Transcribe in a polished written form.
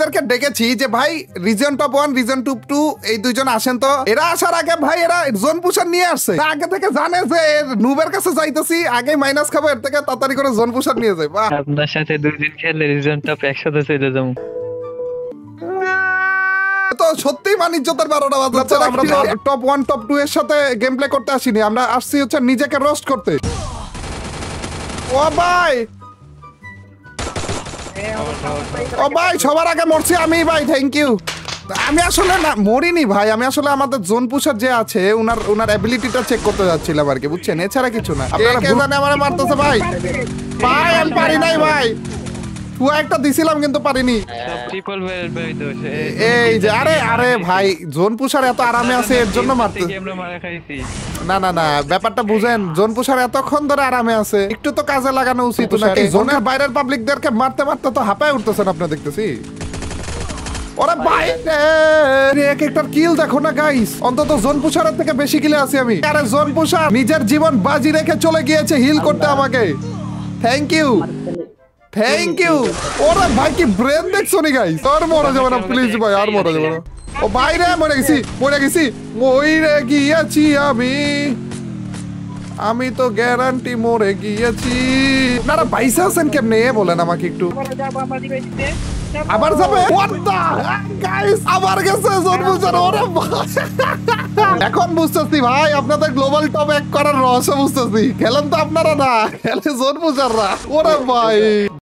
এদেরকে ডেকেছি যে ভাই রিজন টপ 1 রিজন টপ 2 এই দুইজন আসেন তো। এরা আসার আগে ভাই এরা জোন পুশার নিয়ে আসছে, আগে থেকে জানে যে নুবের কাছে যাইতেছি, আগে মাইনাস খাবো, এর থেকে তাড়াতাড়ি করে জোন পুশার নিয়ে যায়। আপনার সাথে 2 দিন খেলে রিজন টপ একসাথে চলে যাবো। তো সত্যি মানিজ্যতার 12টা বাজাচ্ছে। আমরা টপ 1 টপ 2 এর সাথে গেম প্লে করতে আসিনি, আমরা আসছি হচ্ছে নিজেকে রোস্ট করতে। ও ভাই ও ভাই সবার আগে মরছি আমি ভাই, থ্যাংক ইউ। আমি আসলে না মরিনি ভাই, আমি আসলে আমাদের জোন পুশার যে আছে উনার অ্যাবিলিটিটা চেক করতে যাচ্ছিলাম আর কি, বুঝছেন, এছাড়া কিছু না। আপনারা কে জানে আমারে মারতেছে ভাই, ভাই আমি পারি নাই ভাই, একটা দিছিলাম কিন্তু পারিনি। এই যে আরে আরে ভাই জোন পুশার এত আরামে আছে এর জন্য মারতে। না না না ব্যাপারটা বুঝেন, জোন পুশার এতক্ষণ ধরে আরামে আছে, একটু তো কাজে লাগানো উচিত নাকি? জোনের বাইরের পাবলিকদেরকে মারতে মারতে তো হাঁপায় উঠতেছেন আপনি, দেখতেছি। ওরে ভাই এক একটা কিল দেখো না গাইস, অন্তত জোন পুশারের থেকে বেশি কিলে আছি আমি। আরে জোন পুশার নিজের জীবন বাজি রেখে চলে গিয়েছে হিল করতে আমাকে, থ্যাংক ইউ থ্যাংক ইউ। ওরে ভাই কি ব্রেন দেখছো নি গাইস, আর মরে যাবে না প্লিজ ভাই, আর মরে যাবে না। ও ভাই রে মরে গেছি মরে গিয়েছি আমি তো গ্যারান্টি মরে গিয়েছি। আপনারা বাইসে আছেন কেমনে বলেন আমাকে একটু। আবার যাবে গাইস, আবার গেছে জোন পুশার। ওরে ভাই এখন বুঝতেছি ভাই আপনাদের গ্লোবাল টপ 1 করার রহস্য বুঝতেছি। খেলেন তো আপনারা না, খেলে জোন পুশাররা। ওরে ভাই